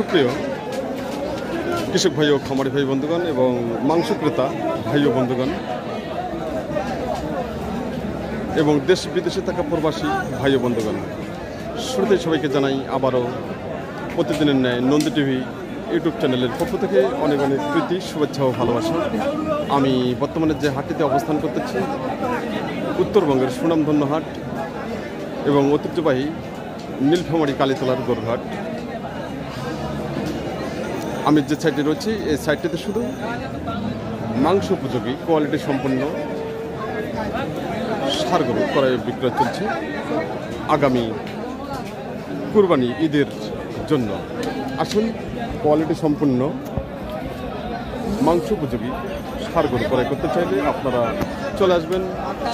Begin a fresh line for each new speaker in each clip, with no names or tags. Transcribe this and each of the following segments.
সুপ্রিয় কৃষক ভাই ও খামারি ভাই বন্ধুগণ এবং মাংস ক্রেতা ভাই ও বন্ধুগণ এবং দেশ বিদেশে থাকা প্রবাসী ভাই ও বন্ধুগণ, শুরুতে সবাইকে জানাই আবারও প্রতিদিনের ন্যায় নন্দী টিভি ইউটিউব চ্যানেলের পক্ষ থেকে অনেক অনেক প্রীতি, শুভেচ্ছা ও ভালোবাসা। আমি বর্তমানে যে হাটটিতে অবস্থান করতেছি উত্তরবঙ্গের সুনামধন্য হাট এবং ঐতিহ্যবাহী নীলফামারী কালীতলার গরুহাট। আমি যে সাইটে রয়েছি এই সাইটটিতে শুধু মাংস উপযোগী কোয়ালিটি সম্পন্ন ষাঁড় গরু ক্রয় বিক্রয় চলছে আগামী কুরবানি ঈদের জন্য। আসুন, কোয়ালিটি সম্পন্ন মাংস উপযোগী ষাঁড় গরু ক্রয় করতে চাইলে আপনারা চলে আসবেন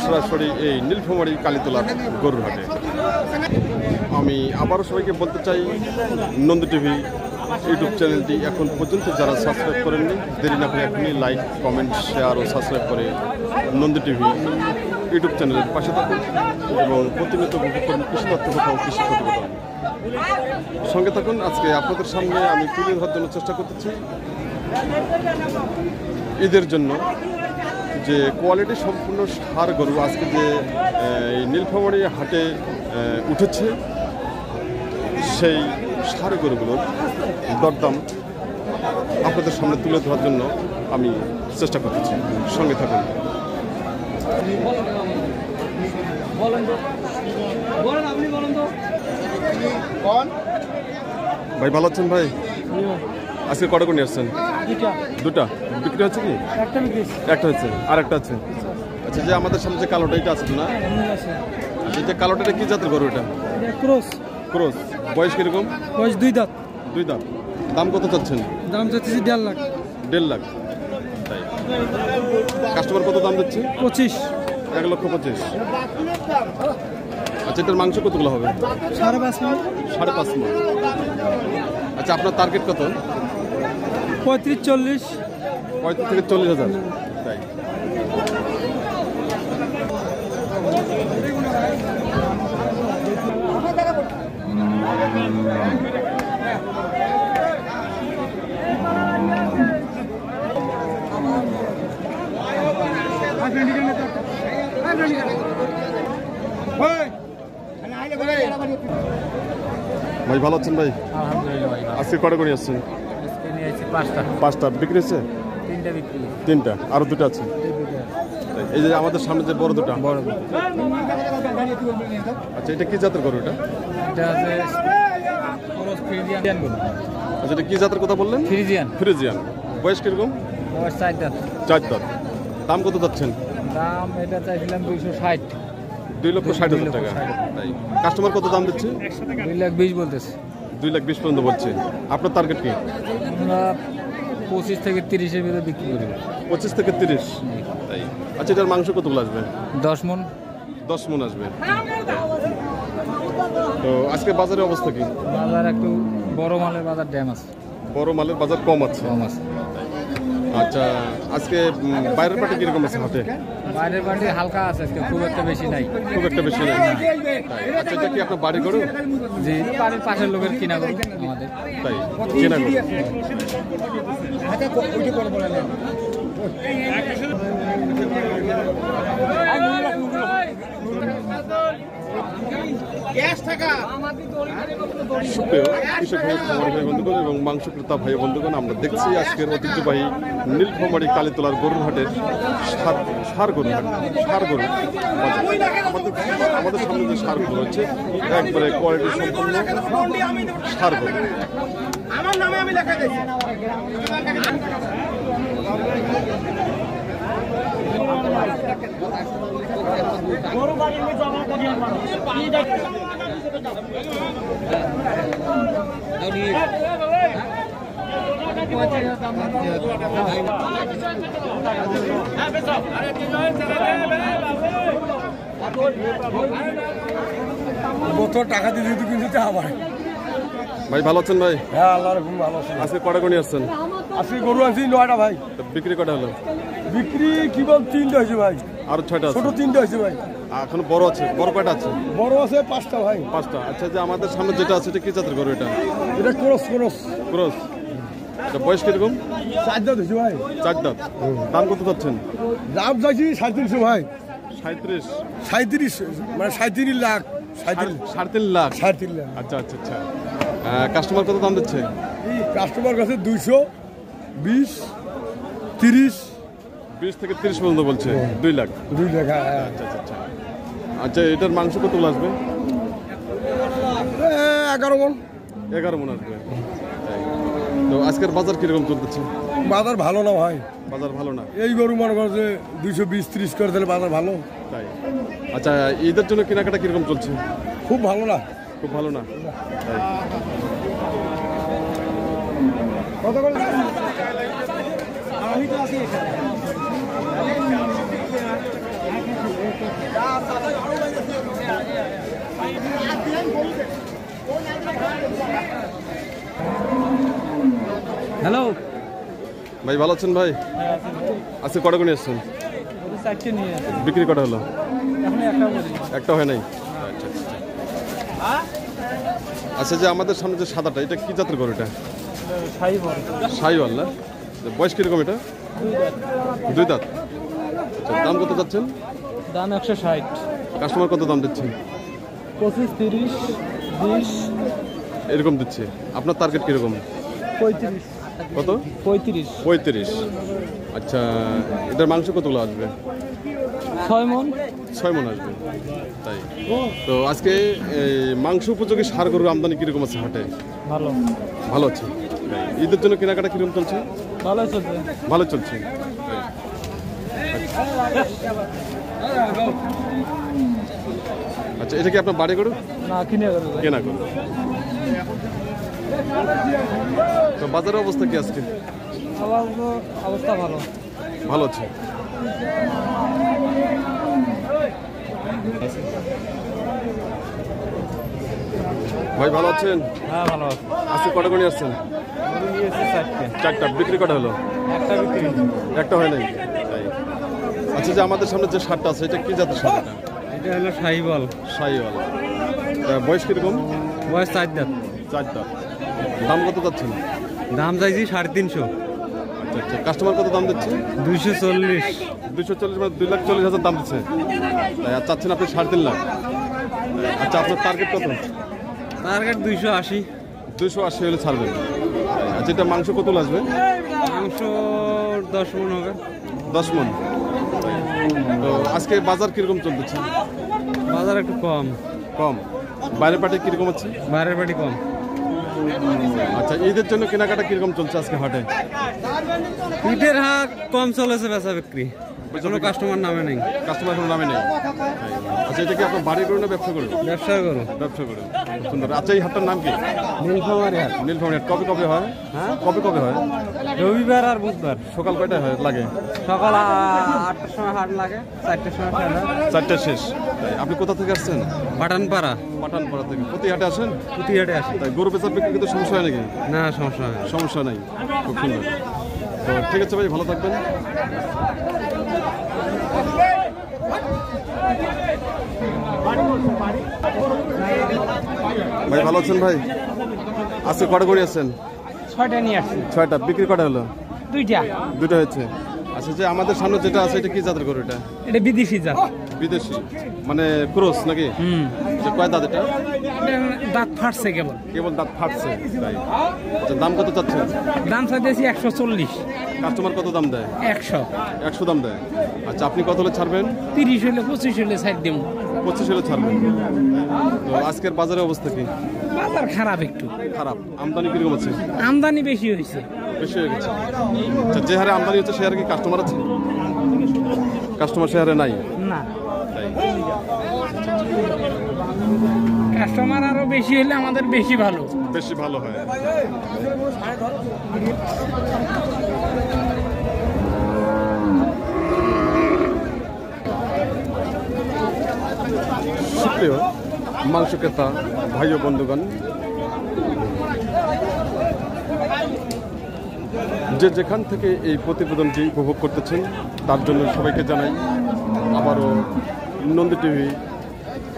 সরাসরি এই নীলফামারী কালীতলার গরুর হাটে। আমি আবারও সবাইকে বলতে চাই, নন্দী টিভি ইউটিউব চ্যানেলটি এখন পর্যন্ত যারা সাবস্ক্রাইব করেননি, দেরি না করে এখনই লাইক, কমেন্ট, শেয়ার ও সাবস্ক্রাইব করে নন্দী টিভি ইউটিউব চ্যানেলের পাশে থাকুন এবং প্রতিনিয়ত উপভোগ করুন কৃষি তথ্য কথা ও কৃষি প্রতিবেদন সঙ্গে থাকুন। আজকে আপনাদের সামনে আমি তুলে ধরার জন্য চেষ্টা করতেছি ঈদের জন্য যে কোয়ালিটি সম্পূর্ণ ষাঁড় গরু আজকে যে এই নীলফামারী হাটে উঠেছে, সেই ষাঁড় গরুগুলোর দরদাম আপনাদের সামনে তুলে ধরার জন্য আমি চেষ্টা করতেছি। সঙ্গে থাকুন। ভাই ভালো আছেন ভাই? আজকে কটা করে নিয়ে আসছেন? দুটা বিক্রি হচ্ছে কি? একটা হচ্ছে, আর একটা আছে। আচ্ছা, যে আমাদের সামনে যে কালোটা এটা আছে না? এটা কালোটা কি জাতের গরু? এটা ক্রস। ক্রস। বয়স কিরকম?
বয়স 2 দাঁত।
2 দাঁত। দাম কত চাচ্ছেন?
দাম চাচ্ছি 1.5 লাখ।
1.5 লাখ। তাই কাস্টমার কত দাম দিচ্ছে?
25।
1,25,000। আচ্ছা, এটার মাংস কতগুলো হবে?
5.5 মণ।
5.5 মণ। আচ্ছা, আপনার টার্গেট কত?
35-40।
35 থেকে 40,000। তাই ভাই ভালো আছেন ভাই?
আলহামদুলিল্লাহ ভাই।
আজকে কটা করে আসছেন?
আজকে নিয়ে এসেছি 5টা।
5টা বিক্রি হয়েছে?
3টা বিক্রি।
3টা, আরো 2টা আছে। এই যে আমাদের সামনে যে বড় দুটা।
বড়।
আচ্ছা, এটা কি জাতের গরু? এটা
আছে ক্রস ফ্রিজিয়ান গরু।
আচ্ছা, এটা কি জাতের কথা বললেন?
ফ্রিজিয়ান।
ফ্রিজিয়ান। বয়স কিরকম?
বয়স 4 দাঁত।
4 দাঁত। দাম কত যাচ্ছেন?
দাম এটা চাইছিলাম 260।
2,60,000 টাকা। তাই কাস্টমার কত দাম দিচ্ছে?
2,20,000 বলতেছে।
2,20,000 পর্যন্ত বলছে। আপনার টার্গেট কি?
আমরা 25 থেকে 30-এর ভিতরে বিক্রি করি।
25 থেকে 30। তাই আচ্ছা, এটার মাংস কতগুলো আসবে?
10 মণ।
10 মণ আসবে। তো আজকে বাজারের অবস্থা কি?
বাজার একটু বড় মালের বাজার ড্যাম আছে।
বড় মালের বাজার কম আছে। আচ্ছা, আজকে বাইরের পার্টি কিরকম আছে হাটে?
বাইরের পার্টি হালকা আছে, আজকে খুব একটা বেশি নাই।
খুব একটা বেশি নাই। আচ্ছা, এটা কি আপনার বাড়ি গরু?
জি, বাড়ির পাশের লোকের কিনা গরু আমাদের।
তাই কেনা গরু। সুপ্রিয় কৃষক ভাই, খামারি ভাই বন্ধুগণ এবং মাংস ক্রেতা ভাই বন্ধুগণ, আমরা দেখছি আজকের ঐতিহ্যবাহী নীলফামারী কালীতলার গরুর হাটের ষাঁড় গরু হাট। ষাঁড় গরু আমাদের সামনে যে ষাঁড় গরু হচ্ছে একবারে কোয়ালিটি সম্পন্ন ষাঁড় গরু। আমার নামে আমি লেখা দিয়েছি।
টাকা দিয়ে যদি কিনতে আবার
ভাই ভালো আছেন ভাই?
হ্যাঁ, আল্লাহর খুব ভালো আছে।
আজকে কটা গরু আসছেন?
আজকে গরু আনছি 9টা ভাই।
বিক্রি কটা হলো?
বিক্রি কি বল 3টা হয়েছে ভাই।
আর 6টা
ছোট 3টা হয়েছে ভাই।
এখনো বড় আছে, বড় কয়টা আছে?
বড় আছে 5টা ভাই।
5টা। আচ্ছা, যে আমাদের সামনে যেটা আছে এটা কি জাতের গরু? এটা
এটা ক্রস ক্রস
ক্রস। এটা বয়স কিরকম?
4 দাঁত হয়েছে ভাই।
4 দাঁত। দাম কত যাচ্ছেন?
দাম চাইছি 3700 ভাই।
37।
37 মানে 37 লাখ।
3.5 লাখ।
37 লাখ।
আচ্ছা আচ্ছা আচ্ছা। কাস্টমার কত দাম দিচ্ছে?
কাস্টমার কাছে 220 30
20 থেকে 30 পর্যন্ত বলছে। 2 লাখ।
2 লাখ।
আচ্ছা আচ্ছা আচ্ছা। আচ্ছা, এটার মাংস কত আসবে?
11 মণ।
11 মণ আসবে। তাই। তো আজকের বাজার কিরকম চলতেছে?
বাজার ভালো না ভাই।
বাজার ভালো না।
এই গরু মনে করো যে 220-30 করে দিলে বাজার ভালো।
তাই। আচ্ছা, ঈদের জন্য কেনাকাটা কিরকম চলছে?
খুব ভালো না।
খুব ভালো না। তাই।
কত করে?
হ্যালো,
ভাই ভালো আছেন ভাই? আজকে কটা করে আসছেন?
4টে নিয়ে আসি।
বিক্রি কটা হলো?
এখন একটা বলি।
একটা হয় নাই। আচ্ছা আচ্ছা। আচ্ছা, যে আমাদের সামনে যে সাদাটা, এটা কি জাতের গরু? এটা
সাইবল।
শাহিওয়াল না? বয়স কিরকম এটা? 2 দাঁত। আচ্ছা, দাম কত যাচ্ছেন?
দাম 160।
কাস্টমার কত দাম দিচ্ছেন?
25, 30, 20,
এরকম দিচ্ছে। আপনার টার্গেট কিরকম?
35।
কত?
35।
35। আচ্ছা, এটার মাংস কতগুলো আসবে?
6 মণ।
6 মণ আসবে। তাই। তো আজকে এই মাংস উপযোগী ষাঁড় গরুর আমদানি কিরকম আছে হাটে?
ভালো।
ভালো আছে। ঈদের জন্য কেনাকাটা কিরকম চলছে?
ভালো চলছে।
ভালো চলছে। আচ্ছা, এটা কি আপনার বাড়ি গরু?
না, কিনে গেল।
কেনা গরু। তো বাজারের অবস্থা কি আজকে?
অবস্থা ভালো।
ভালো আছে। ভাই ভালো আছেন?
হ্যাঁ, ভালো আছে।
আজকে কটা করে আসছেন?
নিয়েছি 4টে।
4টা। বিক্রি কটা হলো?
একটা বিক্রি।
একটা হয় নাই। তাই। আচ্ছা, যে আমাদের সামনে যে ষাঁড়টা আছে এটা কি জাতের ষাঁড়?
এটা হলো সাইবল।
শাহিওয়াল। বয়স কিরকম?
বয়স 4 দাঁত।
4 দাঁত। দাম কত যাচ্ছেন?
দাম চাইছি 350।
আচ্ছা আচ্ছা। কাস্টমার কত দাম দিচ্ছে?
240।
240 মানে 2,40,000 দাম দিচ্ছে। তাই। আর চাচ্ছেন আপনি 3.5 লাখ। আচ্ছা, আপনার টার্গেট কত?
টার্গেট 280।
280 হলে ছাড়বেন। আচ্ছা, এটা মাংস কত আসবে?
মাংস 10 মণ হবে।
10 মণ। তো আজকে বাজার কিরকম চলতেছে?
বাজার একটু কম।
কম। বাইরের পাটে কিরকম আছে?
বাইরের বাড়ি কম।
আচ্ছা, ঈদের জন্য কেনাকাটা কিরকম চলছে আজকে হাটে?
পিঠের হাট কম চলেছে, বেচা বিক্রি। কোনো কাস্টমার নামে নেই।
কাস্টমার কোনো নামে নেই। আচ্ছা, এটা কি আপনার বাড়ি করুন না ব্যবসা করুন?
ব্যবসা করো।
ব্যবসা করুন। খুব সুন্দর। আচ্ছা, এই হাটটার নাম কি?
নীলফামারী হাট।
নীলফামারী হাট। কবে কবে হয়?
হ্যাঁ,
কবে কবে হয়?
রবিবার আর বুধবার।
সকাল কয়টায় হয় লাগে?
সকাল 8টার সময় হাট লাগে, 4টার সময় ফেরা।
4টা শেষ। তাই। আপনি কোথা থেকে আসছেন?
পাঠানপাড়া।
পাঠানপাড়া থেকে। প্রতি হাটে আসেন?
পুতিহাটে আসে।
তাই। গরু বেচার বিক্রি কিন্তু সমস্যা হয় নাকি?
না, সমস্যা হয় না।
সমস্যা নাই। খুব সুন্দর। তো ঠিক আছে ভাই, ভালো থাকবেন। ভাই ভালো আছেন ভাই? আজকে কটা করে আসছেন?
6টা নিয়ে আসছি।
6টা। বিক্রি কটা হলো?
2টা।
2টা হয়েছে। আচ্ছা, যে আমাদের সামনে যেটা আছে এটা কি জাতের গরু? এটা
এটা বিদেশি জাত।
বিদেশি মানে ক্রস নাকি? যে কয় দাঁত এটা?
দাঁত ফাটছে কেবল।
কেবল দাঁত ফাটছে। তাই। আচ্ছা, দাম কত চাচ্ছেন?
দাম চাইতেছি 140।
কাস্টমার কত দাম দেয়?
100।
100 দাম দেয়। আচ্ছা, আপনি কত হলে ছাড়বেন?
30 হলে 25 হলে ছাড় দেব।
25 হলে ছাড়বেন। তো আজকের বাজারের অবস্থা কি?
বাজার খারাপ একটু।
খারাপ। আমদানি কিরকম আছে?
আমদানি বেশি হয়েছে।
বেশি হয়ে গেছে। আচ্ছা, যে হারে আমদানি হচ্ছে সে হারে কি কাস্টমার আছে? কাস্টমার সে হারে নাই।
না,
তাই।
কাস্টমার আরো বেশি হলে আমাদের বেশি ভালো।
বেশি ভালো হয়। সুপ্রিয় মাংস ক্রেতা ভাই ও বন্ধুগণ, যে যেখান থেকে এই প্রতিবেদনটি উপভোগ করতেছেন তার জন্য সবাইকে জানাই আবারও নন্দী টিভি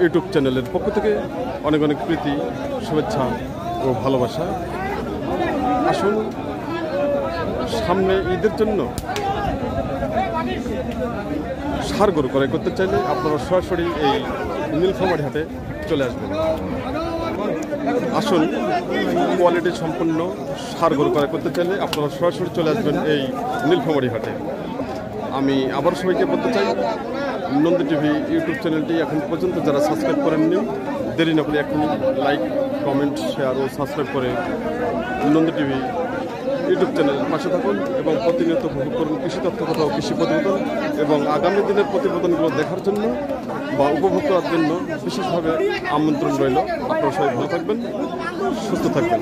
ইউটিউব চ্যানেলের পক্ষ থেকে অনেক অনেক প্রীতি, শুভেচ্ছা ও ভালোবাসা। আসুন, সামনে ঈদের জন্য ষাঁড় গরু ক্রয় করতে চাইলে আপনারা সরাসরি এই নীলফামারী হাটে চলে আসবেন। আসুন, কোয়ালিটি সম্পন্ন ষাঁড় গরু ক্রয় করতে চাইলে আপনারা সরাসরি চলে আসবেন এই নীলফামারী হাটে। আমি আবার সবাইকে বলতে চাই, নন্দী টিভি ইউটিউব চ্যানেলটি এখন পর্যন্ত যারা সাবস্ক্রাইব করেননি, দেরি না করে এখনই লাইক, কমেন্ট, শেয়ার ও সাবস্ক্রাইব করে নন্দী টিভি ইউটিউব চ্যানেলের পাশে থাকুন এবং প্রতিনিয়ত উপভোগ করুন কৃষি তথ্য কথা ও কৃষি প্রতিবেদন। এবং আগামী দিনের প্রতিবেদনগুলো দেখার জন্য বা উপভোগ করার জন্য বিশেষভাবে আমন্ত্রণ রইল। আপনারা সবাই ভালো থাকবেন, সুস্থ থাকবেন।